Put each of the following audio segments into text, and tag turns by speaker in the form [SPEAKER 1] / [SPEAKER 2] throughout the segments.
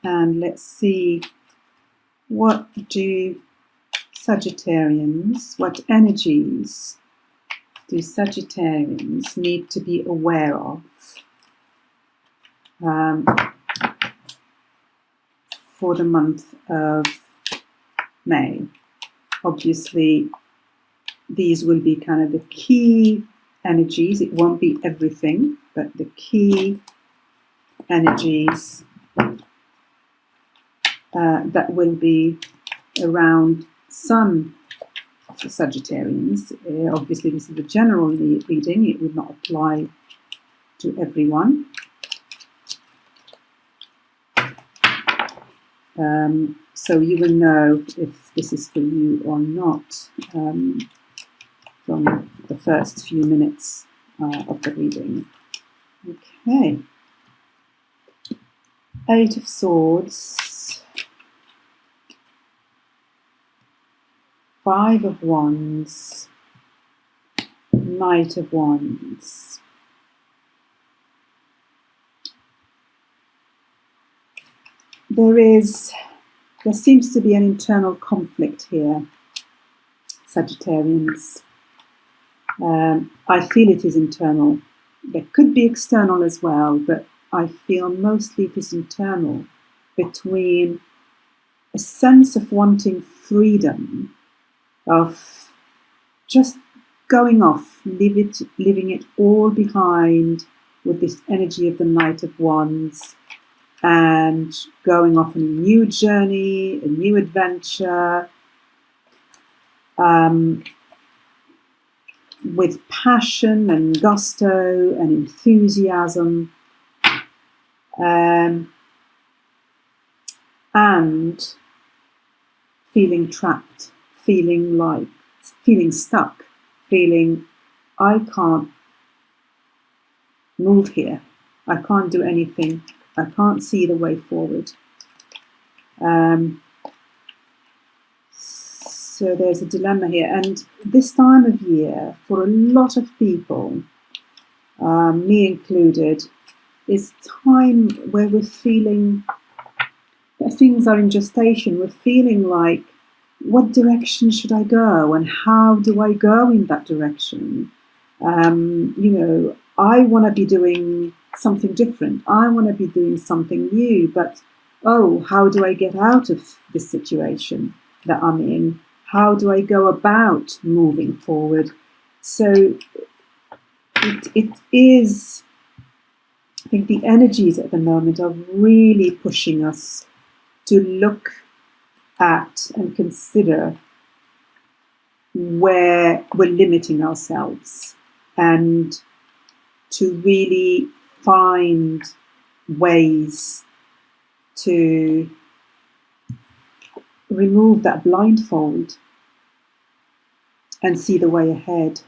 [SPEAKER 1] And let's see, what do Sagittarians, what energies do Sagittarians need to be aware of for the month of May? Obviously, these will be kind of the key energies. It won't be everything, but the key energies that will be around some of the Sagittarians. Obviously, this is a general reading. It would not apply to everyone. So you will know if this is for you or not from the first few minutes of the reading. Okay. 8 of Swords, 5 of Wands, Knight of Wands. There seems to be an internal conflict here, Sagittarians. I feel it is internal. There could be external as well, but I feel mostly it is internal, between a sense of wanting freedom, of just going off, leaving it all behind with this energy of the Knight of Wands, and going off on a new journey, a new adventure, with passion and gusto and enthusiasm, and feeling trapped, feeling stuck, feeling I can't move here, I can't do anything, I can't see the way forward. So there's a dilemma here, and this time of year, for a lot of people, me included, is time where we're feeling that things are in gestation. We're feeling like, what direction should I go, and how do I go in that direction? I want to be doing something different. I want to be doing something new, but how do I get out of this situation that I'm in? How do I go about moving forward? So it is, I think the energies at the moment are really pushing us to look at and consider where we're limiting ourselves, and to really find ways to remove that blindfold and see the way ahead.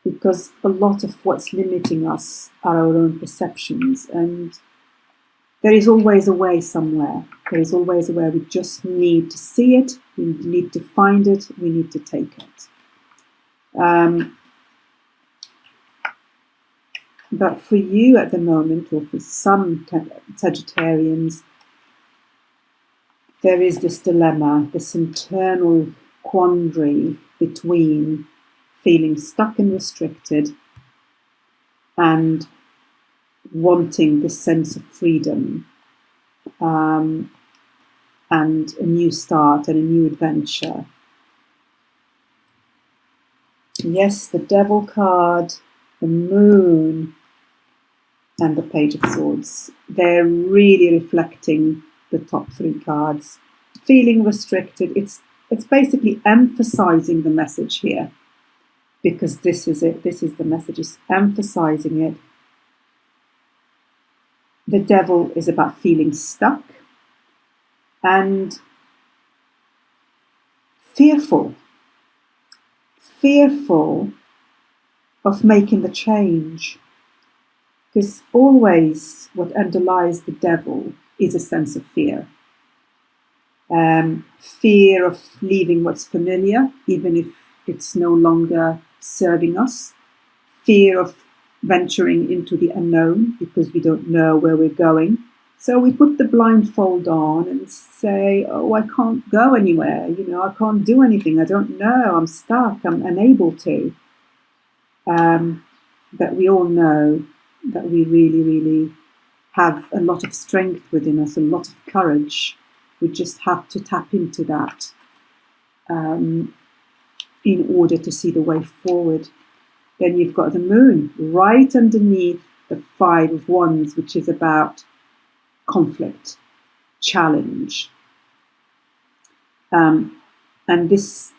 [SPEAKER 1] Because a lot of what's limiting us are our own perceptions, and there is always a way somewhere. There is always a way. We just need to see it, we need to find it, we need to take it. But for you at the moment, or for some Sagittarians, there is this dilemma, this internal quandary between feeling stuck and restricted and wanting this sense of freedom, and a new start and a new adventure. Yes, the Devil card, the Moon, and the Page of Swords. They're really reflecting the top 3 cards. Feeling restricted, it's basically emphasizing the message here, because this is it. This is the message, it's emphasizing it. The Devil is about feeling stuck and fearful of making the change. Because always what underlies the Devil is a sense of fear. Fear of leaving what's familiar, even if it's no longer serving us. Fear of venturing into the unknown, because we don't know where we're going. So we put the blindfold on and say, oh, I can't go anywhere. I can't do anything. I don't know. I'm stuck. I'm unable to. But we all know that we really, really have a lot of strength within us, a lot of courage. We just have to tap into that in order to see the way forward. Then you've got the moon right underneath the Five of Wands, which is about conflict, challenge. And this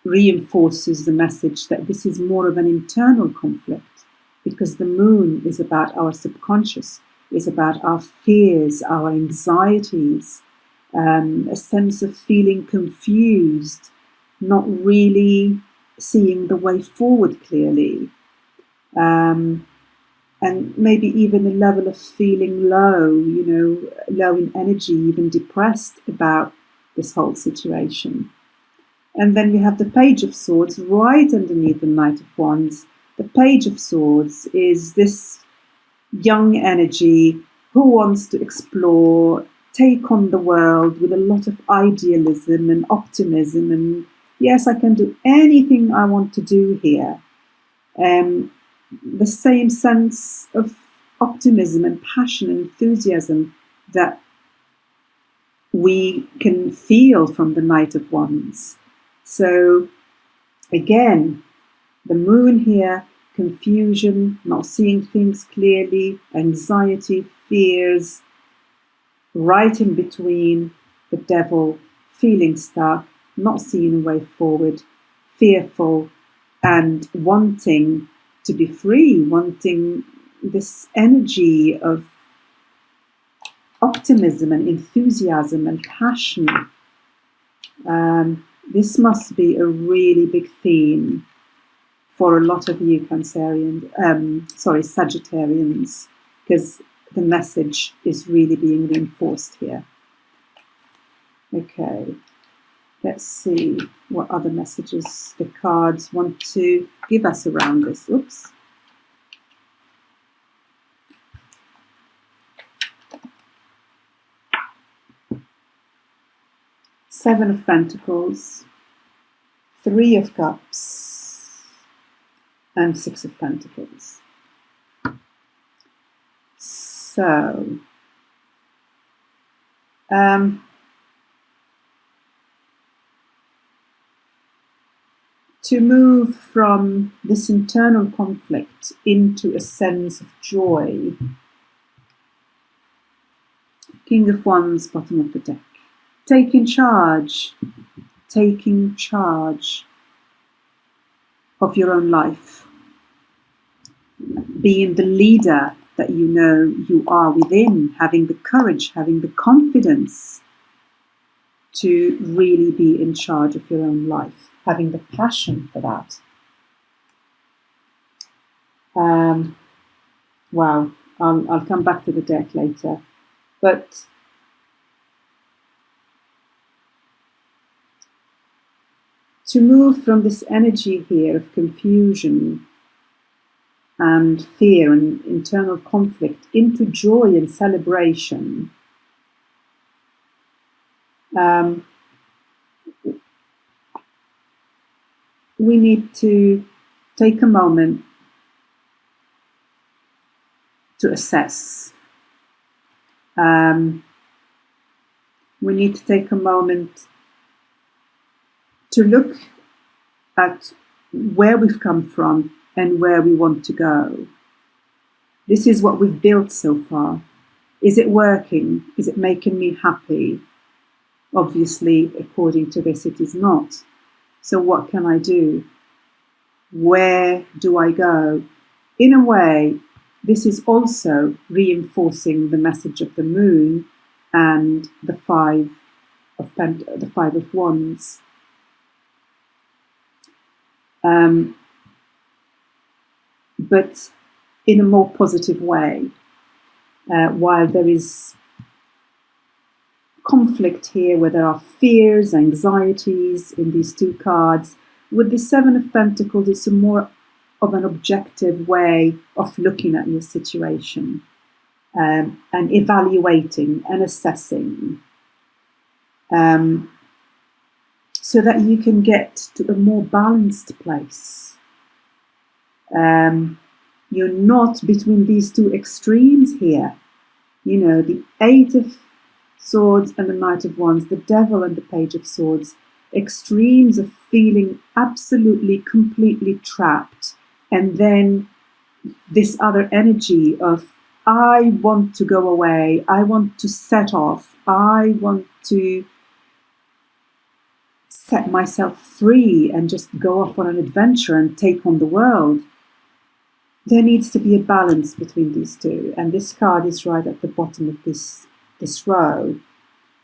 [SPEAKER 1] reinforces the message that this is more of an internal conflict, because the moon is about our subconscious, is about our fears, our anxieties, a sense of feeling confused, not really seeing the way forward clearly, and maybe even a level of feeling low, low in energy, even depressed about this whole situation. And then we have the Page of Swords right underneath the Knight of Wands. The Page of Swords is this young energy who wants to explore, take on the world with a lot of idealism and optimism, and yes, I can do anything I want to do here. The same sense of optimism and passion and enthusiasm that we can feel from the Knight of Wands. So again, the moon here, confusion, not seeing things clearly, anxiety, fears, right in between the Devil, feeling stuck, not seeing a way forward, fearful, and wanting to be free, wanting this energy of optimism and enthusiasm and passion. This must be a really big theme for a lot of you Sagittarians, because the message is really being reinforced here. Okay, let's see what other messages the cards want to give us around this. Oops. Seven of Pentacles, Three of Cups, and Six of Pentacles. So, to move from this internal conflict into a sense of joy. King of Wands, bottom of the deck. Taking charge of your own life. Being the leader that you know you are within, having the courage, having the confidence to really be in charge of your own life, having the passion for that. Wow, I'll come back to the deck later. But to move from this energy here of confusion and fear and internal conflict into joy and celebration, we need to take a moment to assess. We need to take a moment to look at where we've come from and where we want to go. This is what we've built so far. Is it working? Is it making me happy? Obviously, according to this, it is not. So what can I do? Where do I go? In a way, this is also reinforcing the message of the moon and the Five of Wands. But in a more positive way. While there is conflict here, where there are fears, anxieties in these two cards, with the Seven of Pentacles, it's a more of an objective way of looking at your situation. and evaluating and assessing, so that you can get to a more balanced place. You're not between these two extremes here. You know, the Eight of Swords and the Knight of Wands, the Devil and the Page of Swords, extremes of feeling absolutely, completely trapped. And then this other energy of, I want to go away, I want to set off, I want to set myself free and just go off on an adventure and take on the world. There needs to be a balance between these two, and this card is right at the bottom of this row.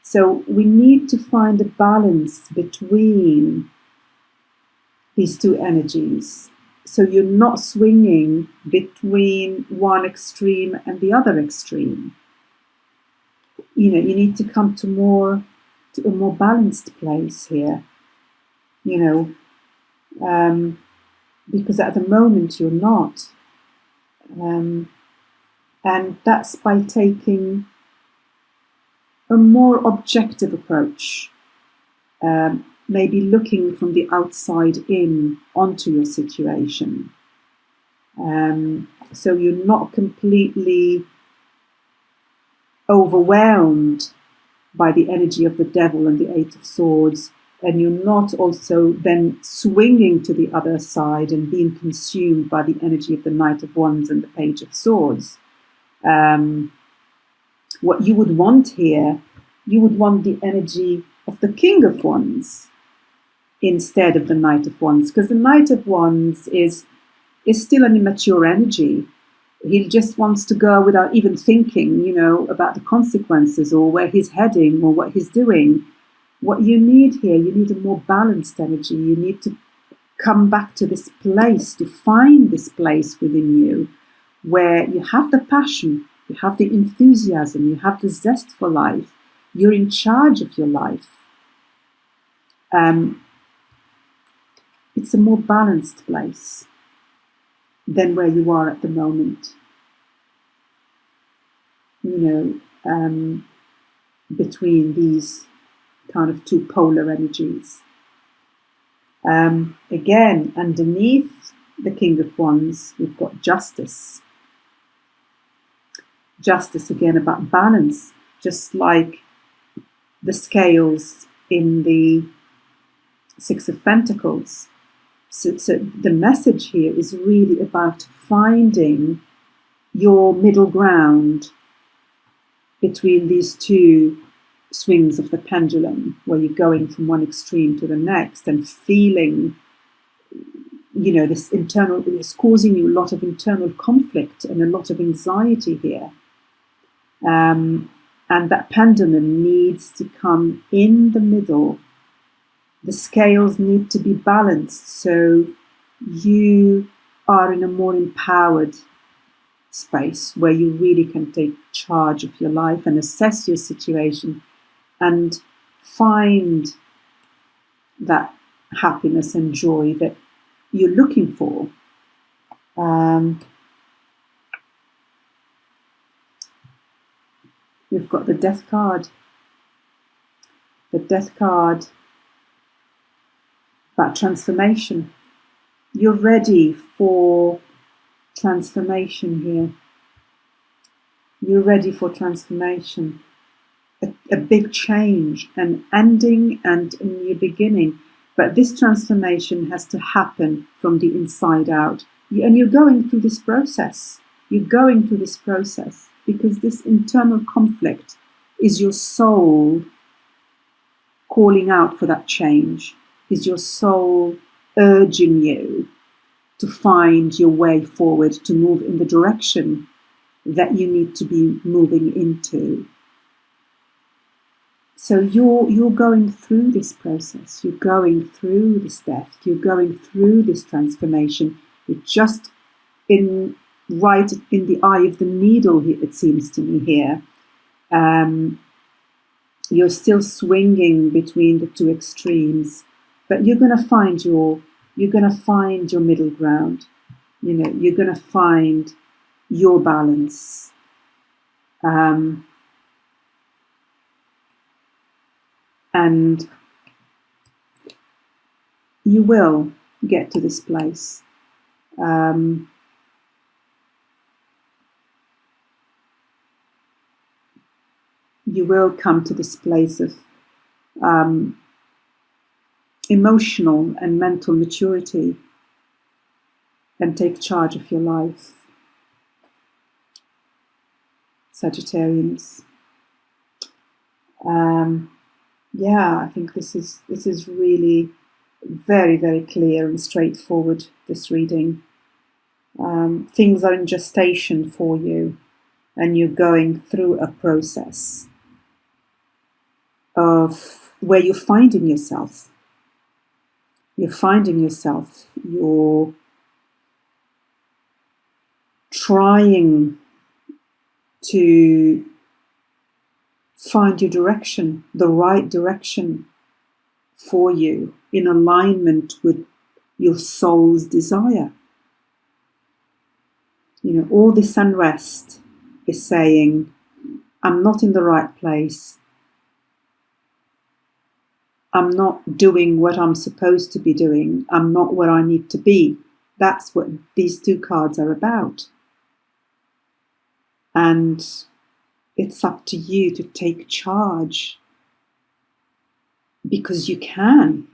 [SPEAKER 1] So we need to find a balance between these two energies. So you're not swinging between one extreme and the other extreme. You know, you need to come to a more balanced place here. You know, because at the moment you're not. And that's by taking a more objective approach, maybe looking from the outside in onto your situation. So you're not completely overwhelmed by the energy of the Devil and the Eight of Swords, and you're not also then swinging to the other side and being consumed by the energy of the Knight of Wands and the Page of Swords. What you would want here, you would want the energy of the King of Wands instead of the Knight of Wands, because the Knight of Wands is still an immature energy. He just wants to go without even thinking, you know, about the consequences or where he's heading or what he's doing. What you need here, you need a more balanced energy. You need to come back to this place, to find this place within you where you have the passion, you have the enthusiasm, you have the zest for life. You're in charge of your life. It's a more balanced place than where you are at the moment. You know, between these kind of two polar energies. Again, underneath the King of Wands, we've got Justice. Justice, again, about balance, just like the scales in the Six of Pentacles. So the message here is really about finding your middle ground between these two swings of the pendulum, where you're going from one extreme to the next and feeling, you know, this internal, it's causing you a lot of internal conflict and a lot of anxiety here. And that pendulum needs to come in the middle. The scales need to be balanced so you are in a more empowered space where you really can take charge of your life and assess your situation and find that happiness and joy that you're looking for. We've got the Death card. The Death card about transformation. You're ready for transformation here. You're ready for transformation. A big change, an ending and a new beginning. But this transformation has to happen from the inside out. And you're going through this process. You're going through this process because this internal conflict is your soul calling out for that change, is your soul urging you to find your way forward, to move in the direction that you need to be moving into. So you're going through this process, you're going through this death, you're going through this transformation. You're just right in the eye of the needle, it seems to me here. You're still swinging between the two extremes, but you're going to find your middle ground. You know, you're going to find your balance. And you will get to this place. You will come to this place of emotional and mental maturity and take charge of your life, Sagittarians. I think this is really very, very clear and straightforward, this reading. Things are in gestation for you, and you're going through a process of where you're finding yourself. You're finding yourself. You're trying to find your direction, the right direction for you, in alignment with your soul's desire. All this unrest is saying, I'm not in the right place. I'm not doing what I'm supposed to be doing. I'm not where I need to be. That's what these two cards are about. And it's up to you to take charge, because you can.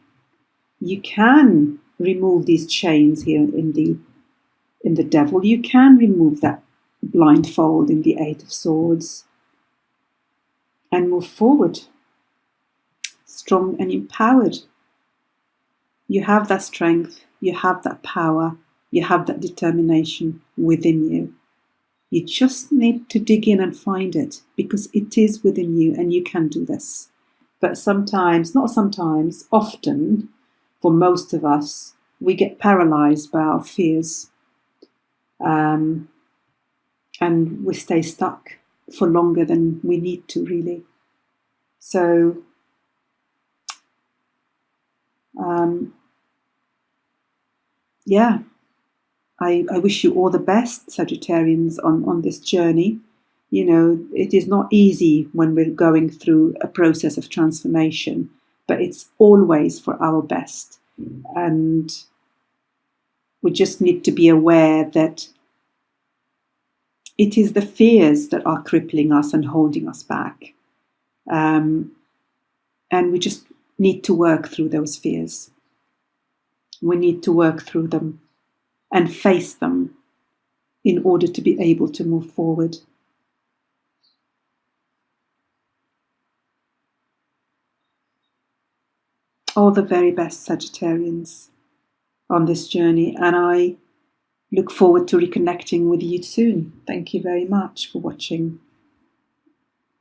[SPEAKER 1] You can remove these chains here in the Devil. You can remove that blindfold in the Eight of Swords and move forward, strong and empowered. You have that strength, you have that power, you have that determination within you. You just need to dig in and find it, because it is within you and you can do this. But sometimes, not sometimes, often, for most of us, we get paralyzed by our fears. And we stay stuck for longer than we need to, really. So, I wish you all the best, Sagittarians, on this journey. It is not easy when we're going through a process of transformation, but it's always for our best. And we just need to be aware that it is the fears that are crippling us and holding us back. And we just need to work through those fears. We need to work through them and face them in order to be able to move forward. All the very best, Sagittarians, on this journey, and I look forward to reconnecting with you soon. Thank you very much for watching.